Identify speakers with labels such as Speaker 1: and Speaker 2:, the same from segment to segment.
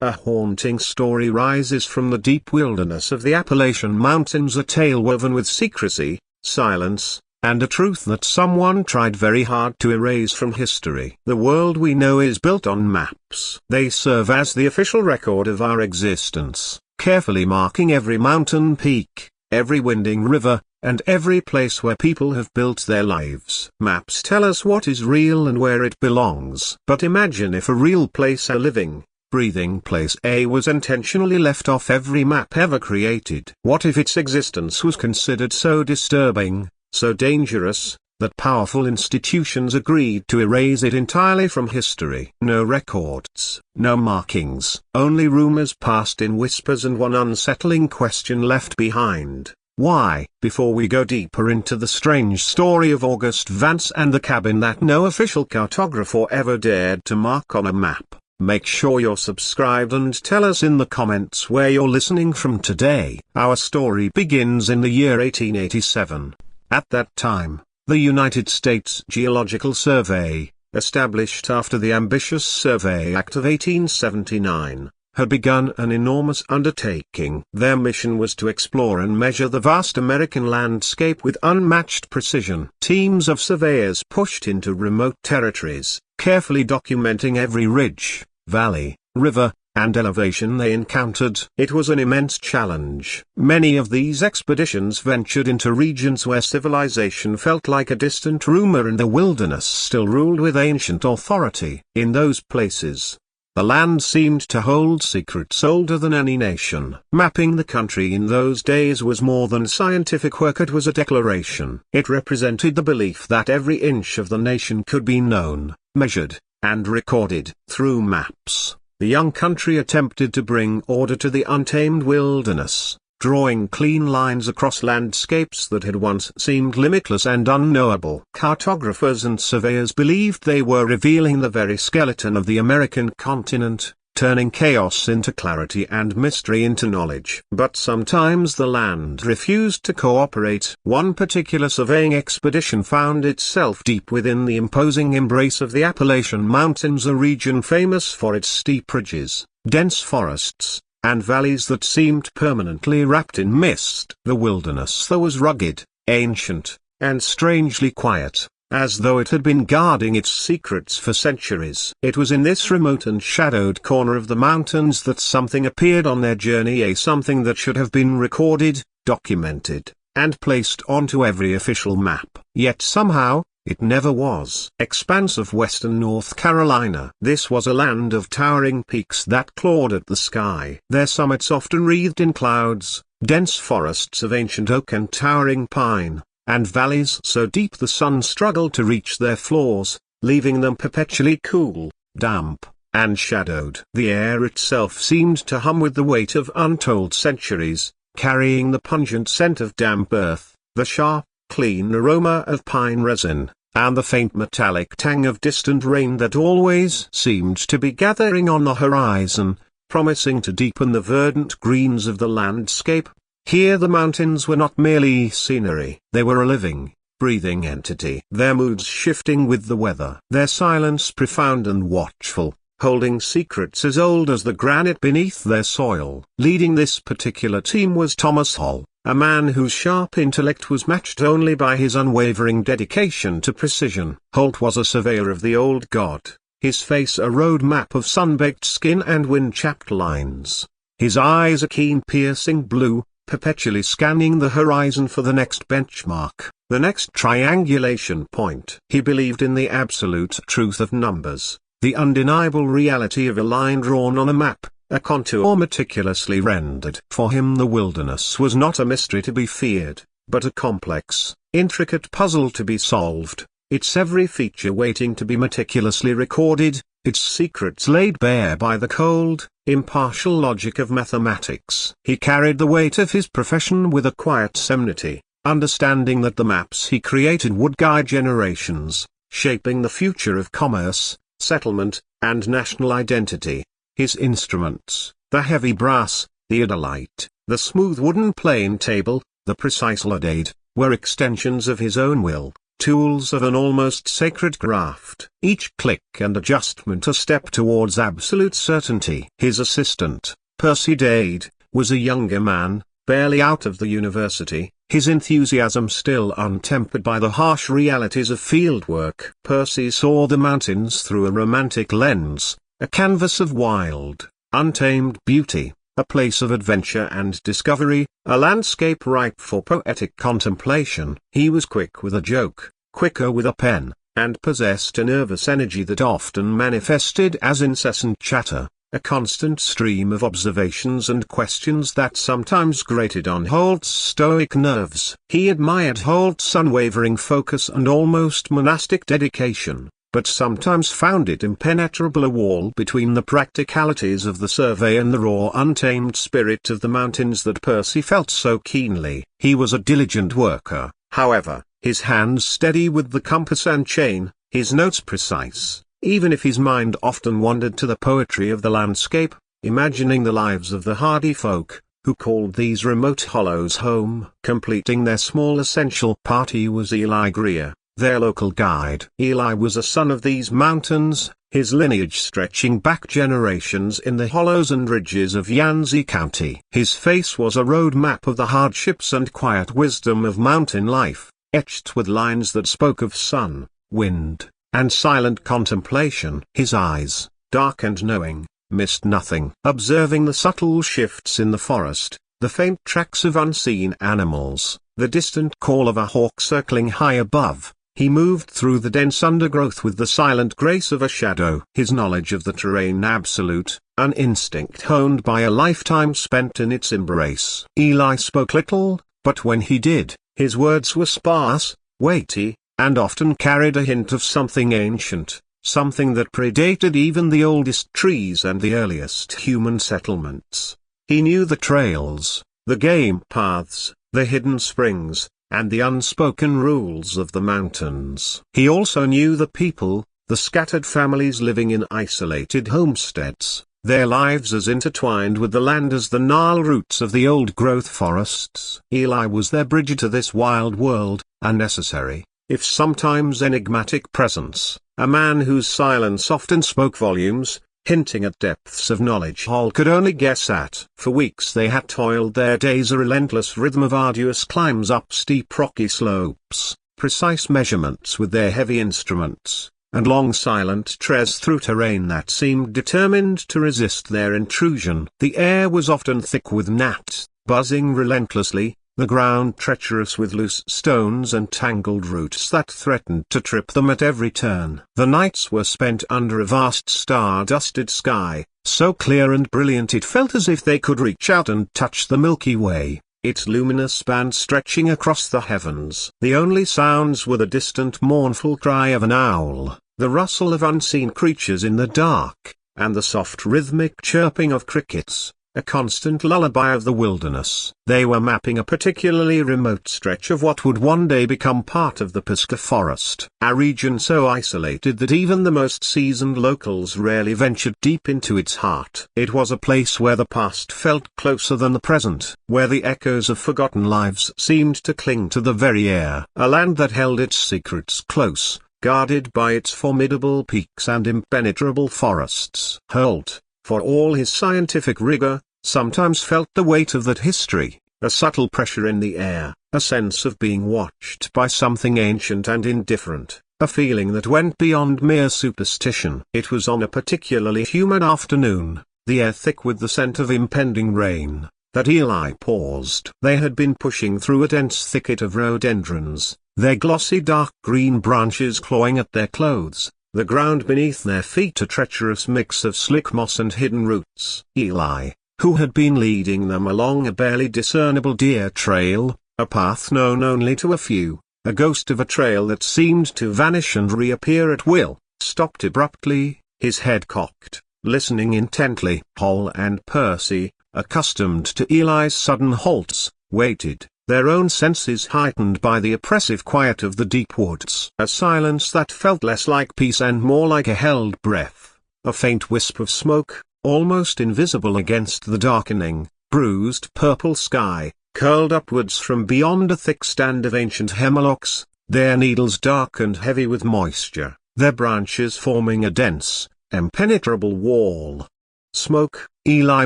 Speaker 1: A haunting story rises from the deep wilderness of the Appalachian Mountains, a tale woven with secrecy, silence, and a truth that someone tried very hard to erase from history. The world we know is built on maps. They serve as the official record of our existence, carefully marking every mountain peak, every winding river, and every place where people have built their lives. Maps tell us what is real and where it belongs. But imagine if a real place, a living, breathing place A, was intentionally left off every map ever created. What if its existence was considered so disturbing, so dangerous, that powerful institutions agreed to erase it entirely from history? No records, no markings, only rumors passed in whispers and one unsettling question left behind. Why? Before we go deeper into the strange story of August Vance and the cabin that no official cartographer ever dared to mark on a map, make sure you're subscribed and tell us in the comments where you're listening from today. Our story begins in the year 1887. At that time, the United States Geological Survey, established after the ambitious Survey Act of 1879, had begun an enormous undertaking. Their mission was to explore and measure the vast American landscape with unmatched precision. Teams of surveyors pushed into remote territories, carefully documenting every ridge, valley, river, and elevation they encountered. It was an immense challenge. Many of these expeditions ventured into regions where civilization felt like a distant rumor and the wilderness still ruled with ancient authority. In those places, the land seemed to hold secrets older than any nation. Mapping the country in those days was more than scientific work, it was a declaration. It represented the belief that every inch of the nation could be known, measured, and recorded. Through maps, the young country attempted to bring order to the untamed wilderness, drawing clean lines across landscapes that had once seemed limitless and unknowable. Cartographers and surveyors believed they were revealing the very skeleton of the American continent, turning chaos into clarity and mystery into knowledge. But sometimes the land refused to cooperate. One particular surveying expedition found itself deep within the imposing embrace of the Appalachian Mountains, a region famous for its steep ridges, dense forests, and valleys that seemed permanently wrapped in mist. The wilderness though was rugged, ancient, and strangely quiet, as though it had been guarding its secrets for centuries. It was in this remote and shadowed corner of the mountains that something appeared on their journey, something that should have been recorded, documented, and placed onto every official map. Yet somehow, it never was. Expanse of western North Carolina. This was a land of towering peaks that clawed at the sky, their summits often wreathed in clouds, dense forests of ancient oak and towering pine, and valleys so deep the sun struggled to reach their floors, leaving them perpetually cool, damp, and shadowed. The air itself seemed to hum with the weight of untold centuries, carrying the pungent scent of damp earth, the sharp, clean aroma of pine resin, and the faint metallic tang of distant rain that always seemed to be gathering on the horizon, promising to deepen the verdant greens of the landscape. Here the mountains were not merely scenery, they were a living, breathing entity. Their moods shifting with the weather. Their silence profound and watchful, holding secrets as old as the granite beneath their soil. Leading this particular team was Thomas Hall, a man whose sharp intellect was matched only by his unwavering dedication to precision. Holt was a surveyor of the old god, his face a road map of sun-baked skin and wind-chapped lines, his eyes a keen piercing blue, perpetually scanning the horizon for the next benchmark, the next triangulation point. He believed in the absolute truth of numbers, the undeniable reality of a line drawn on a map, a contour meticulously rendered. For him the wilderness was not a mystery to be feared, but a complex, intricate puzzle to be solved, its every feature waiting to be meticulously recorded, its secrets laid bare by the cold, impartial logic of mathematics. He carried the weight of his profession with a quiet solemnity, understanding that the maps he created would guide generations, shaping the future of commerce, settlement, and national identity. His instruments, the heavy brass, the theodolite, the smooth wooden plane table, the precise lodade, were extensions of his own will, tools of an almost sacred craft. Each click and adjustment a step towards absolute certainty. His assistant, Percy Dade, was a younger man, barely out of the university, his enthusiasm still untempered by the harsh realities of fieldwork. Percy saw the mountains through a romantic lens, a canvas of wild, untamed beauty, a place of adventure and discovery, a landscape ripe for poetic contemplation. He was quick with a joke, quicker with a pen, and possessed a nervous energy that often manifested as incessant chatter, a constant stream of observations and questions that sometimes grated on Holt's stoic nerves. He admired Holt's unwavering focus and almost monastic dedication, but sometimes found it impenetrable, a wall between the practicalities of the survey and the raw untamed spirit of the mountains that Percy felt so keenly. He was a diligent worker, however, his hands steady with the compass and chain, his notes precise, even if his mind often wandered to the poetry of the landscape, imagining the lives of the hardy folk, who called these remote hollows home. Completing their small essential party was Eli Greer, their local guide. Eli was a son of these mountains, his lineage stretching back generations in the hollows and ridges of Yancey County. His face was a road map of the hardships and quiet wisdom of mountain life, etched with lines that spoke of sun, wind, and silent contemplation. His eyes, dark and knowing, missed nothing. Observing the subtle shifts in the forest, the faint tracks of unseen animals, the distant call of a hawk circling high above, he moved through the dense undergrowth with the silent grace of a shadow. His knowledge of the terrain absolute, an instinct honed by a lifetime spent in its embrace. Eli spoke little, but when he did, his words were sparse, weighty, and often carried a hint of something ancient, something that predated even the oldest trees and the earliest human settlements. He knew the trails, the game paths, the hidden springs, and the unspoken rules of the mountains. He also knew the people, the scattered families living in isolated homesteads, their lives as intertwined with the land as the gnarled roots of the old-growth forests. Eli was their bridge to this wild world, a necessary, if sometimes enigmatic presence, a man whose silence often spoke volumes, hinting at depths of knowledge Hall could only guess at. For weeks they had toiled their days a relentless rhythm of arduous climbs up steep rocky slopes, precise measurements with their heavy instruments, and long silent treads through terrain that seemed determined to resist their intrusion. The air was often thick with gnats, buzzing relentlessly, the ground treacherous with loose stones and tangled roots that threatened to trip them at every turn. The nights were spent under a vast star-dusted sky, so clear and brilliant it felt as if they could reach out and touch the Milky Way, its luminous band stretching across the heavens. The only sounds were the distant mournful cry of an owl, the rustle of unseen creatures in the dark, and the soft rhythmic chirping of crickets, a constant lullaby of the wilderness. They were mapping a particularly remote stretch of what would one day become part of the Pisgah Forest, a region so isolated that even the most seasoned locals rarely ventured deep into its heart. It was a place where the past felt closer than the present, where the echoes of forgotten lives seemed to cling to the very air. A land that held its secrets close, guarded by its formidable peaks and impenetrable forests. Holt, for all his scientific rigor, sometimes felt the weight of that history, a subtle pressure in the air, a sense of being watched by something ancient and indifferent, a feeling that went beyond mere superstition. It was on a particularly humid afternoon, the air thick with the scent of impending rain, that Eli paused. They had been pushing through a dense thicket of rhododendrons, their glossy dark green branches clawing at their clothes, the ground beneath their feet a treacherous mix of slick moss and hidden roots. Eli, who had been leading them along a barely discernible deer trail, a path known only to a few, a ghost of a trail that seemed to vanish and reappear at will, stopped abruptly, his head cocked, listening intently. Hall and Percy, accustomed to Eli's sudden halts, waited, their own senses heightened by the oppressive quiet of the deep woods. A silence that felt less like peace and more like a held breath, a faint wisp of smoke, almost invisible against the darkening, bruised purple sky, curled upwards from beyond a thick stand of ancient hemlocks, their needles dark and heavy with moisture, their branches forming a dense, impenetrable wall. "Smoke," Eli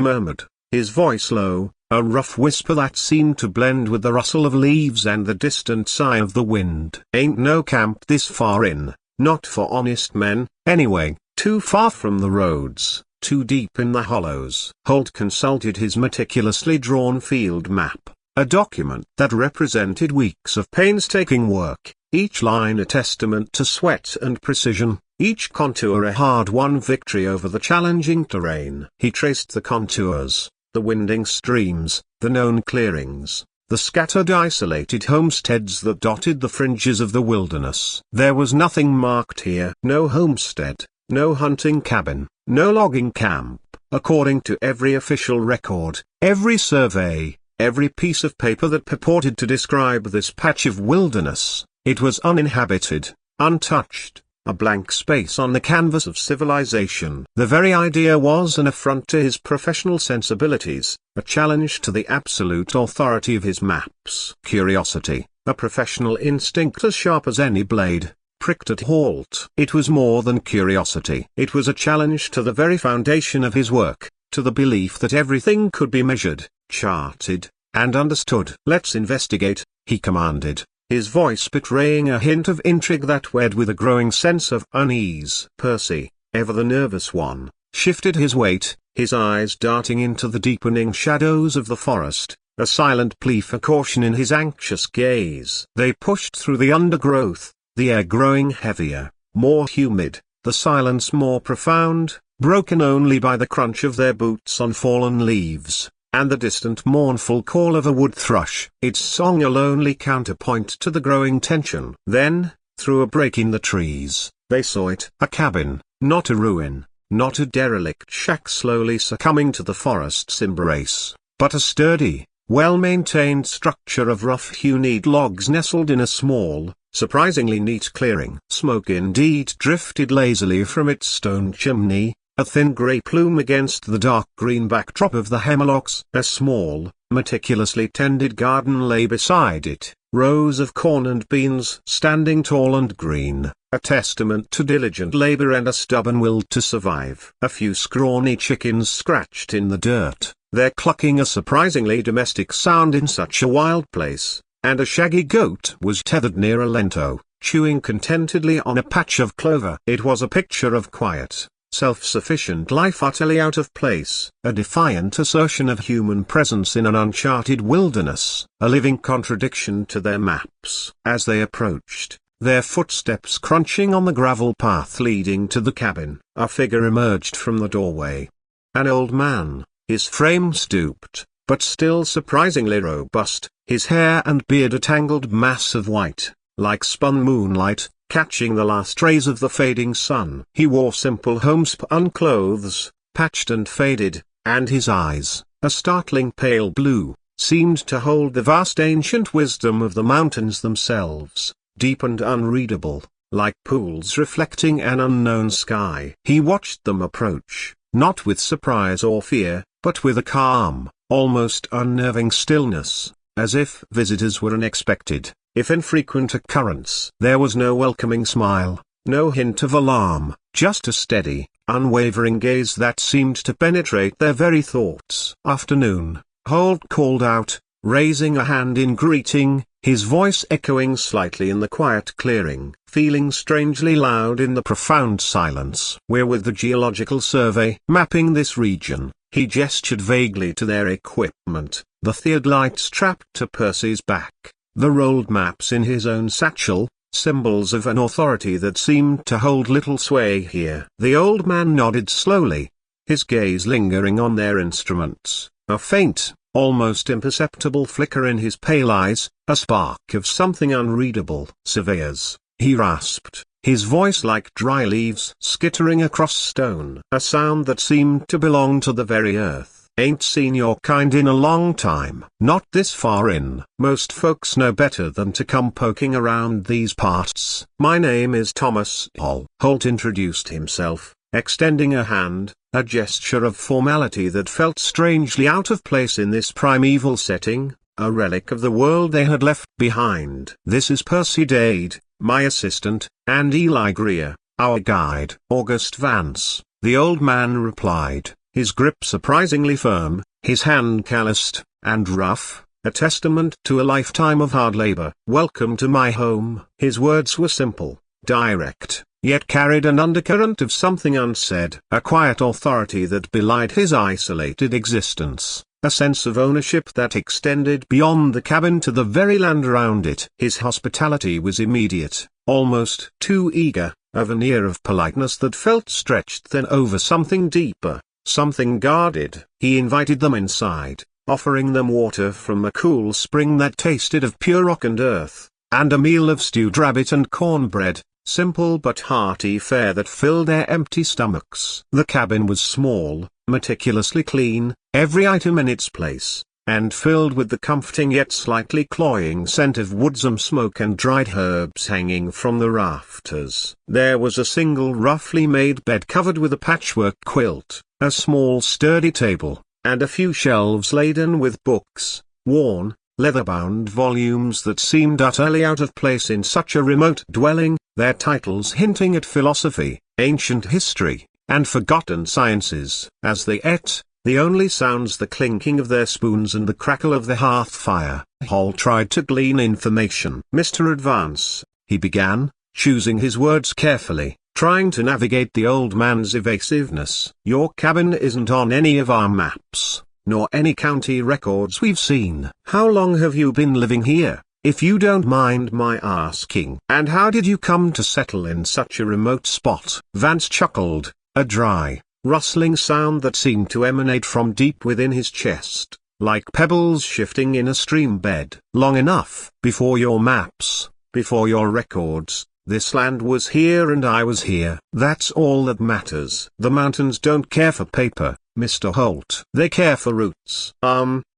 Speaker 1: murmured, his voice low, a rough whisper that seemed to blend with the rustle of leaves and the distant sigh of the wind. "Ain't no camp this far in, not for honest men, anyway, too far from the roads, too deep in the hollows." Holt consulted his meticulously drawn field map, a document that represented weeks of painstaking work, each line a testament to sweat and precision, each contour a hard-won victory over the challenging terrain. He traced the contours, the winding streams, the known clearings, the scattered isolated homesteads that dotted the fringes of the wilderness. There was nothing marked here. No homestead, no hunting cabin, no logging camp. According to every official record, every survey, every piece of paper that purported to describe this patch of wilderness, it was uninhabited, untouched, a blank space on the canvas of civilization. The very idea was an affront to his professional sensibilities, a challenge to the absolute authority of his maps. Curiosity, a professional instinct as sharp as any blade, pricked at Holt. It was more than curiosity. It was a challenge to the very foundation of his work, to the belief that everything could be measured, charted, and understood. "Let's investigate," he commanded, his voice betraying a hint of intrigue that wed with a growing sense of unease. Percy, ever the nervous one, shifted his weight, his eyes darting into the deepening shadows of the forest, a silent plea for caution in his anxious gaze. They pushed through the undergrowth, the air growing heavier, more humid, the silence more profound, broken only by the crunch of their boots on fallen leaves, and the distant mournful call of a wood thrush, its song a lonely counterpoint to the growing tension. Then, through a break in the trees, they saw it. A cabin, not a ruin, not a derelict shack slowly succumbing to the forest's embrace, but a sturdy, well-maintained structure of rough-hewn logs nestled in a small, surprisingly neat clearing. Smoke indeed drifted lazily from its stone chimney, a thin grey plume against the dark green backdrop of the hemlocks. A small, meticulously tended garden lay beside it, rows of corn and beans standing tall and green, a testament to diligent labor and a stubborn will to survive. A few scrawny chickens scratched in the dirt, their clucking a surprisingly domestic sound in such a wild place, and a shaggy goat was tethered near a lento, chewing contentedly on a patch of clover. It was a picture of quiet, self-sufficient life utterly out of place, a defiant assertion of human presence in an uncharted wilderness, a living contradiction to their maps. As they approached, their footsteps crunching on the gravel path leading to the cabin, a figure emerged from the doorway. An old man, his frame stooped, but still surprisingly robust, his hair and beard a tangled mass of white, like spun moonlight, catching the last rays of the fading sun. He wore simple homespun clothes, patched and faded, and his eyes, a startling pale blue, seemed to hold the vast ancient wisdom of the mountains themselves, deep and unreadable, like pools reflecting an unknown sky. He watched them approach, not with surprise or fear, but with a calm, almost unnerving stillness, as if visitors were unexpected, if infrequent occurrence. There was no welcoming smile, no hint of alarm, just a steady, unwavering gaze that seemed to penetrate their very thoughts. "Afternoon," Holt called out, raising a hand in greeting, his voice echoing slightly in the quiet clearing, feeling strangely loud in the profound silence. "We're with the Geological Survey, mapping this region." He gestured vaguely to their equipment, the theodolite strapped to Percy's back, the rolled maps in his own satchel, symbols of an authority that seemed to hold little sway here. The old man nodded slowly, his gaze lingering on their instruments, a faint, almost imperceptible flicker in his pale eyes, a spark of something unreadable. "Surveyors," he rasped, his voice like dry leaves skittering across stone, a sound that seemed to belong to the very earth. "Ain't seen your kind in a long time. Not this far in. Most folks know better than to come poking around these parts. My name is Thomas Hall." Holt introduced himself, extending a hand, a gesture of formality that felt strangely out of place in this primeval setting. a relic of the world they had left behind. "This is Percy Dade, my assistant, and Eli Greer, our guide." "August Vance," the old man replied, his grip surprisingly firm, his hand calloused and rough, a testament to a lifetime of hard labor. "Welcome to my home." His words were simple, direct, yet carried an undercurrent of something unsaid, a quiet authority that belied his isolated existence, a sense of ownership that extended beyond the cabin to the very land around it. His hospitality was immediate, almost too eager, a veneer of politeness that felt stretched thin over something deeper, something guarded. He invited them inside, offering them water from a cool spring that tasted of pure rock and earth, and a meal of stewed rabbit and cornbread, simple but hearty fare that filled their empty stomachs. The cabin was small, meticulously clean, every item in its place, and filled with the comforting yet slightly cloying scent of woodsome smoke and dried herbs hanging from the rafters. There was a single roughly made bed covered with a patchwork quilt, a small sturdy table, and a few shelves laden with books, worn, leather-bound volumes that seemed utterly out of place in such a remote dwelling, their titles hinting at philosophy, ancient history, and forgotten sciences. As they ate, the only sounds the clinking of their spoons and the crackle of the hearth fire. Hall tried to glean information. "Mr. Advance," he began, choosing his words carefully, trying to navigate the old man's evasiveness. "Your cabin isn't on any of our maps, nor any county records we've seen. How long have you been living here, if you don't mind my asking? And how did you come to settle in such a remote spot?" Vance chuckled, a dry, rustling sound that seemed to emanate from deep within his chest, like pebbles shifting in a stream bed. "Long enough. Before your maps, before your records, this land was here and I was here. That's all that matters. The mountains don't care for paper, Mr. Holt. They care for roots."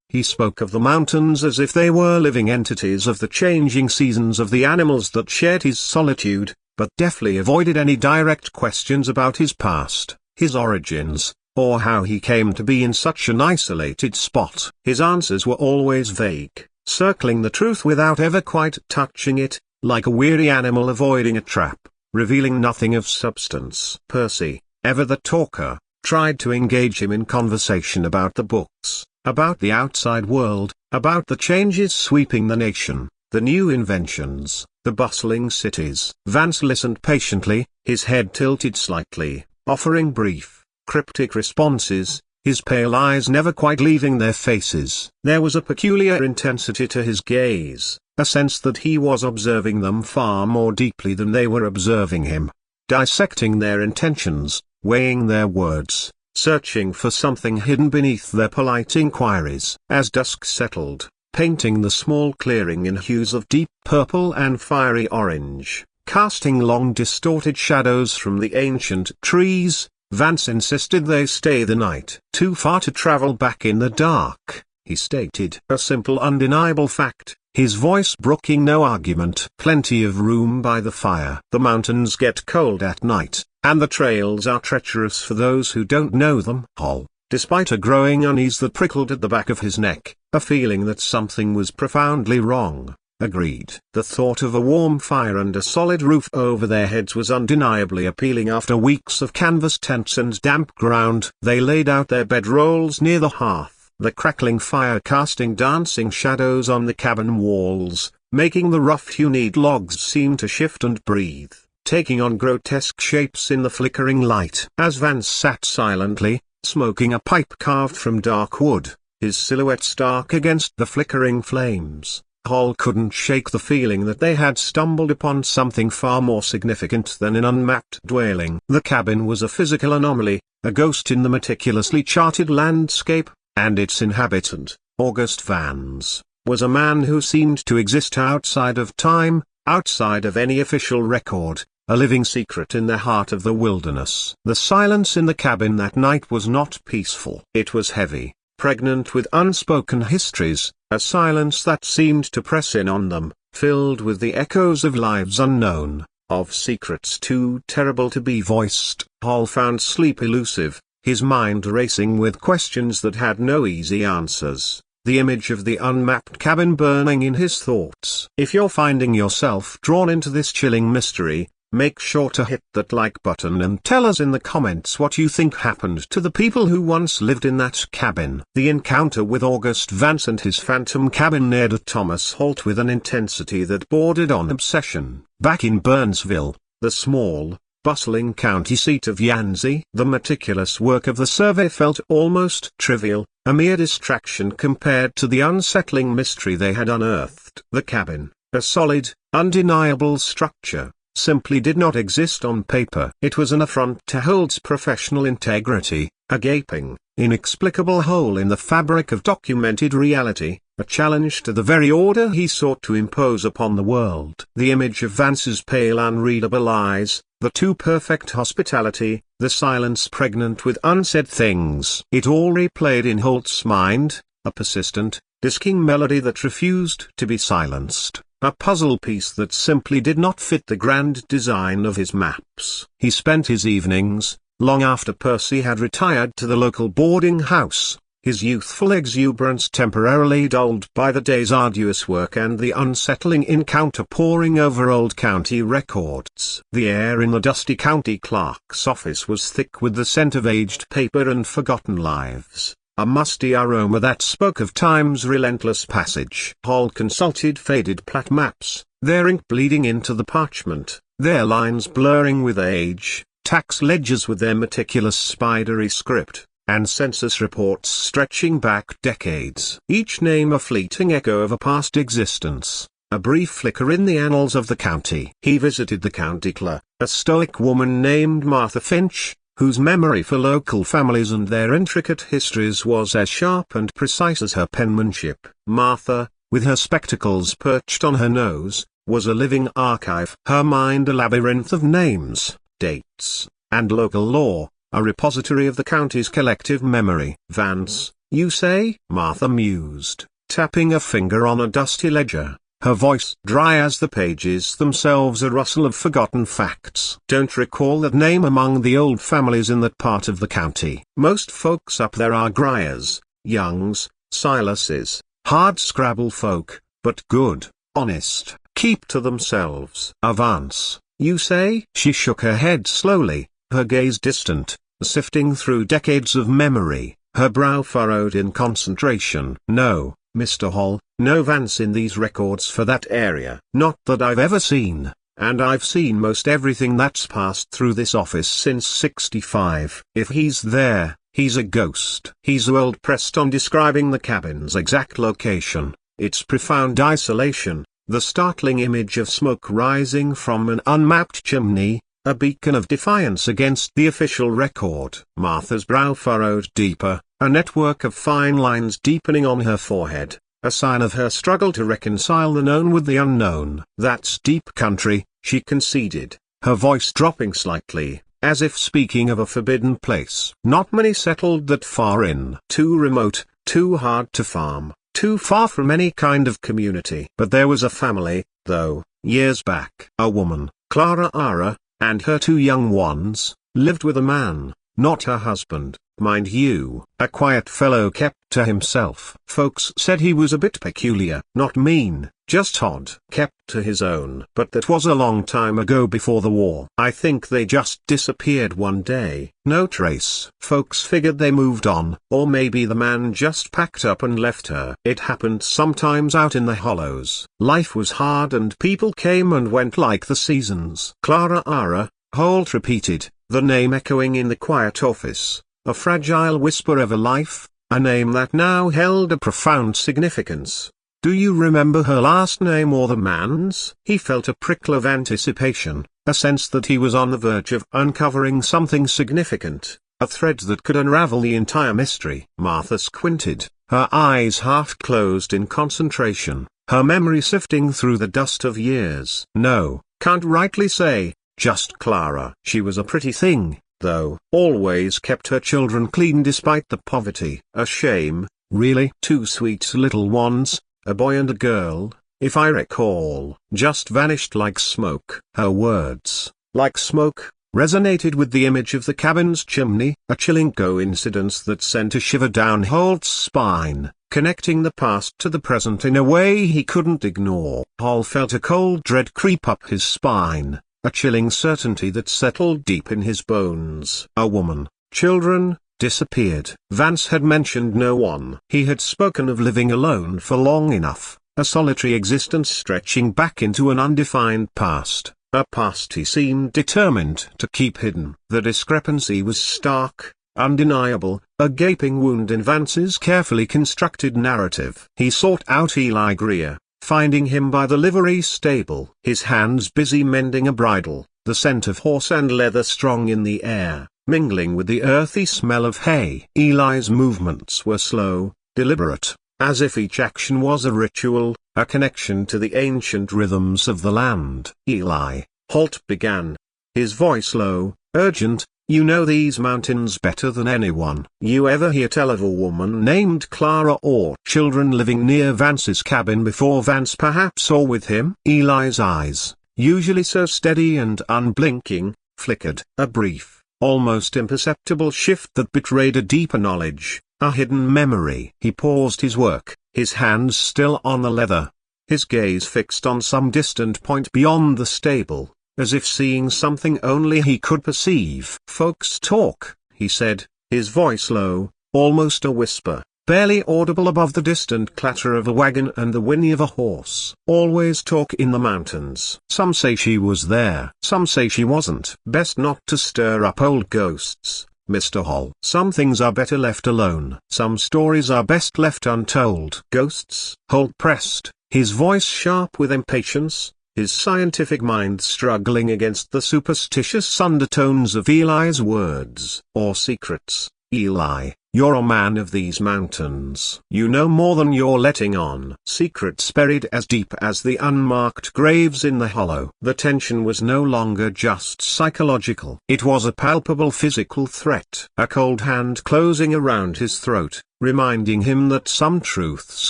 Speaker 1: He spoke of the mountains as if they were living entities of the changing seasons of the animals that shared his solitude, but deftly avoided any direct questions about his past, his origins, or how he came to be in such an isolated spot. His answers were always vague, circling the truth without ever quite touching it, like a weary animal avoiding a trap, revealing nothing of substance. Percy, ever the talker, tried to engage him in conversation about the books, about the outside world, about the changes sweeping the nation, the new inventions, the bustling cities. Vance listened patiently, his head tilted slightly, offering brief, cryptic responses, his pale eyes never quite leaving their faces. There was a peculiar intensity to his gaze, a sense that he was observing them far more deeply than they were observing him, dissecting their intentions, weighing their words, searching for something hidden beneath their polite inquiries. As dusk settled, painting the small clearing in hues of deep purple and fiery orange, casting long distorted shadows from the ancient trees, Vance insisted they stay the night. "Too far to travel back in the dark," he stated. A simple undeniable fact, his voice brooking no argument. "Plenty of room by the fire. The mountains get cold at night, and the trails are treacherous for those who don't know them." Hall, despite a growing unease that prickled at the back of his neck, a feeling that something was profoundly wrong, agreed. The thought of a warm fire and a solid roof over their heads was undeniably appealing after weeks of canvas tents and damp ground. They laid out their bedrolls near the hearth, the crackling fire casting dancing shadows on the cabin walls, making the rough-hewn logs seem to shift and breathe, taking on grotesque shapes in the flickering light. As Vance sat silently, smoking a pipe carved from dark wood, his silhouette stark against the flickering flames, Hall couldn't shake the feeling that they had stumbled upon something far more significant than an unmapped dwelling. The cabin was a physical anomaly, a ghost in the meticulously charted landscape, and its inhabitant, August Vance, was a man who seemed to exist outside of time, outside of any official record, a living secret in the heart of the wilderness. The silence in the cabin that night was not peaceful. It was heavy, pregnant with unspoken histories, a silence that seemed to press in on them, filled with the echoes of lives unknown, of secrets too terrible to be voiced. Hall found sleep elusive, his mind racing with questions that had no easy answers. the image of the unmapped cabin burning in his thoughts. If you're finding yourself drawn into this chilling mystery, make sure to hit that like button and tell us in the comments what you think happened to the people who once lived in that cabin. The encounter with August Vance and his phantom cabin neared Thomas Holt with an intensity that bordered on obsession. Back in Burnsville, the small, bustling county seat of Yancey, the meticulous work of the survey felt almost trivial, a mere distraction compared to the unsettling mystery they had unearthed. The cabin, a solid, undeniable structure, simply did not exist on paper. It was an affront to Holt's professional integrity, a gaping, inexplicable hole in the fabric of documented reality, a challenge to the very order he sought to impose upon the world. The image of Vance's pale unreadable eyes, the too perfect hospitality, the silence pregnant with unsaid things. It all replayed in Holt's mind, a persistent, disking melody that refused to be silenced, a puzzle piece that simply did not fit the grand design of his maps. He spent his evenings, long after Percy had retired to the local boarding house, his youthful exuberance temporarily dulled by the day's arduous work and the unsettling encounter poring over old county records. The air in the dusty county clerk's office was thick with the scent of aged paper and forgotten lives, a musty aroma that spoke of time's relentless passage. Hall consulted faded plat maps, their ink bleeding into the parchment, their lines blurring with age, tax ledgers with their meticulous spidery script, and census reports stretching back decades. Each name a fleeting echo of a past existence, a brief flicker in the annals of the county. He visited the county clerk, a stoic woman named Martha Finch, whose memory for local families and their intricate histories was as sharp and precise as her penmanship. Martha, with her spectacles perched on her nose, was a living archive. Her mind a labyrinth of names, dates, and local law, a repository of the county's collective memory. Vance, you say? Martha mused, tapping a finger on a dusty ledger, her voice dry as the pages themselves, a rustle of forgotten facts. Don't recall that name among the old families in that part of the county. Most folks up there are Griers, Youngs, Silases, hard-scrabble folk, but good, honest, keep to themselves. Vance, you say? She shook her head slowly, her gaze distant, sifting through decades of memory, her brow furrowed in concentration. No, Mr. Hall, no Vance in these records for that area. Not that I've ever seen, and I've seen most everything that's passed through this office since '65. If he's there, he's a ghost. He's world pressed on describing the cabin's exact location, its profound isolation, the startling image of smoke rising from an unmapped chimney, a beacon of defiance against the official record. Martha's brow furrowed deeper, a network of fine lines deepening on her forehead, a sign of her struggle to reconcile the known with the unknown. That's deep country, she conceded, her voice dropping slightly, as if speaking of a forbidden place. Not many settled that far in. Too remote, too hard to farm, too far from any kind of community. But there was a family, though, years back. A woman, Clara Ara, and her two young ones, lived with a man, not her husband, mind you, a quiet fellow kept to himself. Folks said he was a bit peculiar, not mean, just odd. Kept to his own. But that was a long time ago, before the war. I think they just disappeared one day. No trace. Folks figured they moved on, or maybe the man just packed up and left her. It happened sometimes out in the hollows. Life was hard and people came and went like the seasons. Clara Ara, Holt repeated, the name echoing in the quiet office, a fragile whisper of a life, a name that now held a profound significance. Do you remember her last name or the man's? He felt a prickle of anticipation, a sense that he was on the verge of uncovering something significant, a thread that could unravel the entire mystery. Martha squinted, her eyes half closed in concentration, her memory sifting through the dust of years. No, can't rightly say, just Clara. She was a pretty thing, though, always kept her children clean despite the poverty. A shame, really. Two sweet little ones, a boy and a girl, if I recall. Just vanished like smoke. Her words, like smoke, resonated with the image of the cabin's chimney, a chilling coincidence that sent a shiver down Holt's spine. connecting the past to the present in a way he couldn't ignore. Hall felt a cold dread creep up his spine, a chilling certainty that settled deep in his bones. A woman, children, disappeared. Vance had mentioned no one. He had spoken of living alone for long enough, a solitary existence stretching back into an undefined past, a past he seemed determined to keep hidden. The discrepancy was stark, undeniable, a gaping wound in Vance's carefully constructed narrative. He sought out Eli Greer, finding him by the livery stable, his hands busy mending a bridle, the scent of horse and leather strong in the air, mingling with the earthy smell of hay. Eli's movements were slow, deliberate, as if each action was a ritual, a connection to the ancient rhythms of the land. Eli, Holt began, his voice low, urgent, you know these mountains better than anyone. You ever hear tell of a woman named Clara or children living near Vance's cabin before Vance perhaps or with him? Eli's eyes, usually so steady and unblinking, flickered. A brief, almost imperceptible shift that betrayed a deeper knowledge, a hidden memory. He paused his work, his hands still on the leather, his gaze fixed on some distant point beyond the stable, as if seeing something only he could perceive. Folks talk, he said, his voice low, almost a whisper, barely audible above the distant clatter of a wagon and the whinny of a horse. Always talk in the mountains. Some say she was there. Some say she wasn't. Best not to stir up old ghosts, Mr. Hall. Some things are better left alone. Some stories are best left untold. Ghosts? Holt pressed, his voice sharp with impatience, his scientific mind struggling against the superstitious undertones of Eli's words. Or secrets. Eli, you're a man of these mountains. You know more than you're letting on. Secrets buried as deep as the unmarked graves in the hollow. The tension was no longer just psychological. It was a palpable physical threat. A cold hand closing around his throat, reminding him that some truths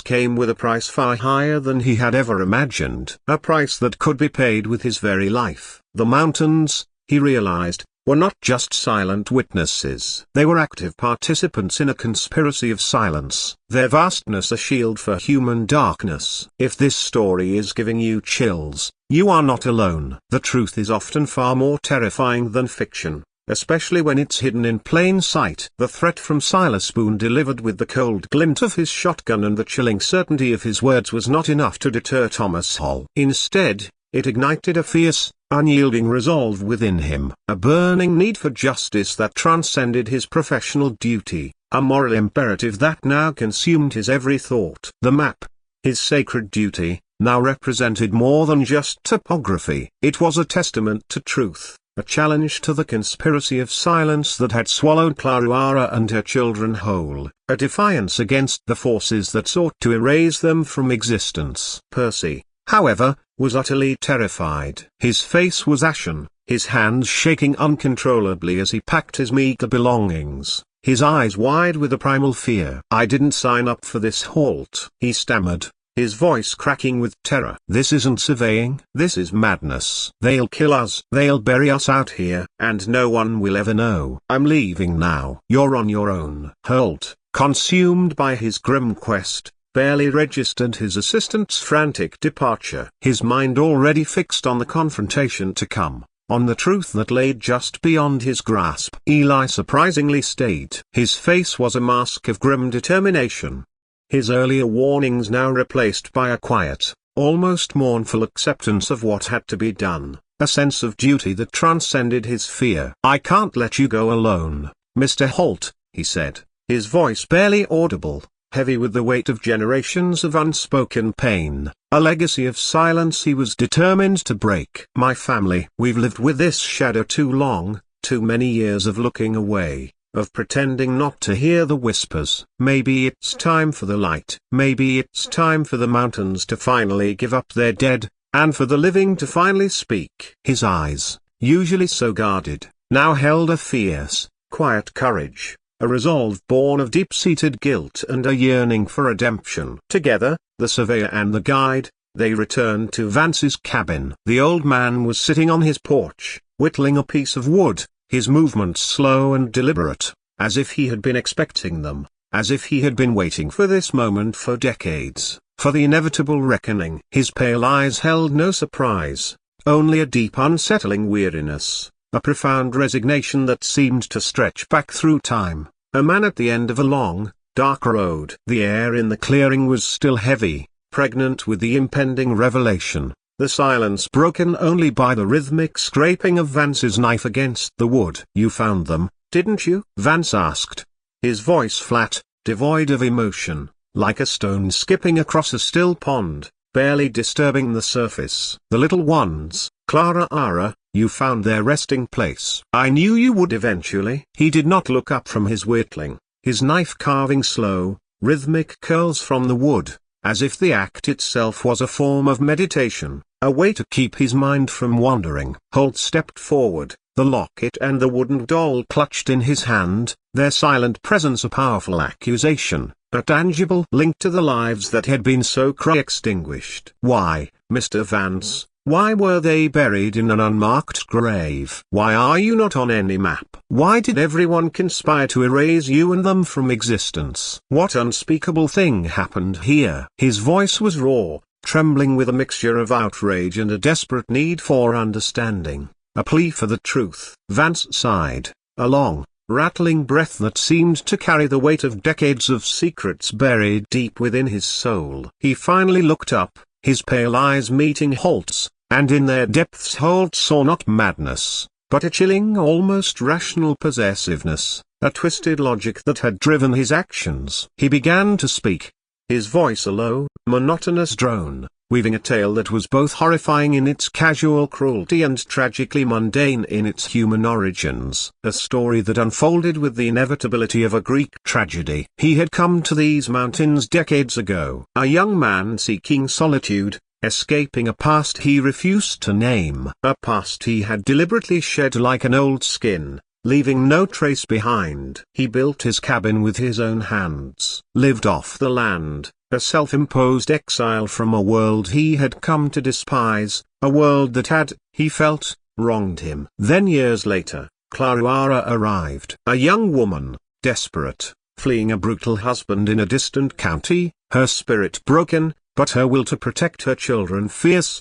Speaker 1: came with a price far higher than he had ever imagined. A price that could be paid with his very life. The mountains, he realized, were not just silent witnesses. They were active participants in a conspiracy of silence, their vastness a shield for human darkness. If this story is giving you chills, you are not alone. The truth is often far more terrifying than fiction, especially when it's hidden in plain sight. The threat from Silas Boone delivered with the cold glint of his shotgun and the chilling certainty of his words was not enough to deter Thomas Hall. Instead, it ignited a fierce, unyielding resolve within him, a burning need for justice that transcended his professional duty, a moral imperative that now consumed his every thought. The map, his sacred duty, now represented more than just topography. It was a testament to truth, a challenge to the conspiracy of silence that had swallowed Clara and her children whole, a defiance against the forces that sought to erase them from existence. Percy, however, was utterly terrified. His face was ashen, his hands shaking uncontrollably as he packed his meager belongings, his eyes wide with a primal fear. I didn't sign up for this, Holt, he stammered, his voice cracking with terror. This isn't surveying. This is madness. They'll kill us. They'll bury us out here, and no one will ever know. I'm leaving now. You're on your own. Holt, consumed by his grim quest, barely registered his assistant's frantic departure. His mind already fixed on the confrontation to come, on the truth that lay just beyond his grasp. Eli surprisingly stayed. His face was a mask of grim determination. His earlier warnings now replaced by a quiet, almost mournful acceptance of what had to be done, a sense of duty that transcended his fear. I can't let you go alone, Mr. Holt, he said, his voice barely audible, heavy with the weight of generations of unspoken pain, a legacy of silence he was determined to break. My family, we've lived with this shadow too long, too many years of looking away, of pretending not to hear the whispers. Maybe it's time for the light. Maybe it's time for the mountains to finally give up their dead, and for the living to finally speak. His eyes, usually so guarded, now held a fierce, quiet courage, a resolve born of deep-seated guilt and a yearning for redemption. Together, the surveyor and the guide, they returned to Vance's cabin. The old man was sitting on his porch, whittling a piece of wood, his movements slow and deliberate, as if he had been expecting them. as if he had been waiting for this moment for decades, for the inevitable reckoning. His pale eyes held no surprise, only a deep unsettling weariness, a profound resignation that seemed to stretch back through time. A man at the end of a long, dark road. The air in the clearing was still heavy, pregnant with the impending revelation, the silence broken only by the rhythmic scraping of Vance's knife against the wood. "You found them, didn't you?" Vance asked, his voice flat, devoid of emotion, like a stone skipping across a still pond, barely disturbing the surface. "The little ones, Clara, you found their resting place." "I knew you would eventually." He did not look up from his whittling, his knife carving slow, rhythmic curls from the wood, as if the act itself was a form of meditation, a way to keep his mind from wandering. Holt stepped forward, the locket and the wooden doll clutched in his hand, their silent presence a powerful accusation, a tangible link to the lives that had been so extinguished. "Why, Mr. Vance, why were they buried in an unmarked grave? Why are you not on any map? Why did everyone conspire to erase you and them from existence? What unspeakable thing happened here?" His voice was raw, trembling with a mixture of outrage and a desperate need for understanding, a plea for the truth. Vance sighed, a long, rattling breath that seemed to carry the weight of decades of secrets buried deep within his soul. He finally looked up, his pale eyes meeting Holt's, and in their depths Holt saw not madness, but a chilling, almost rational possessiveness, a twisted logic that had driven his actions. He began to speak, his voice a low, monotonous drone, weaving a tale that was both horrifying in its casual cruelty and tragically mundane in its human origins. A story that unfolded with the inevitability of a Greek tragedy. He had come to these mountains decades ago, a young man seeking solitude, escaping a past he refused to name. A past he had deliberately shed like an old skin, leaving no trace behind. He built his cabin with his own hands, lived off the land, a self-imposed exile from a world he had come to despise, a world that had, he felt, wronged him. Then years later, Clara arrived. A young woman, desperate, fleeing a brutal husband in a distant county, her spirit broken, but her will to protect her children fierce.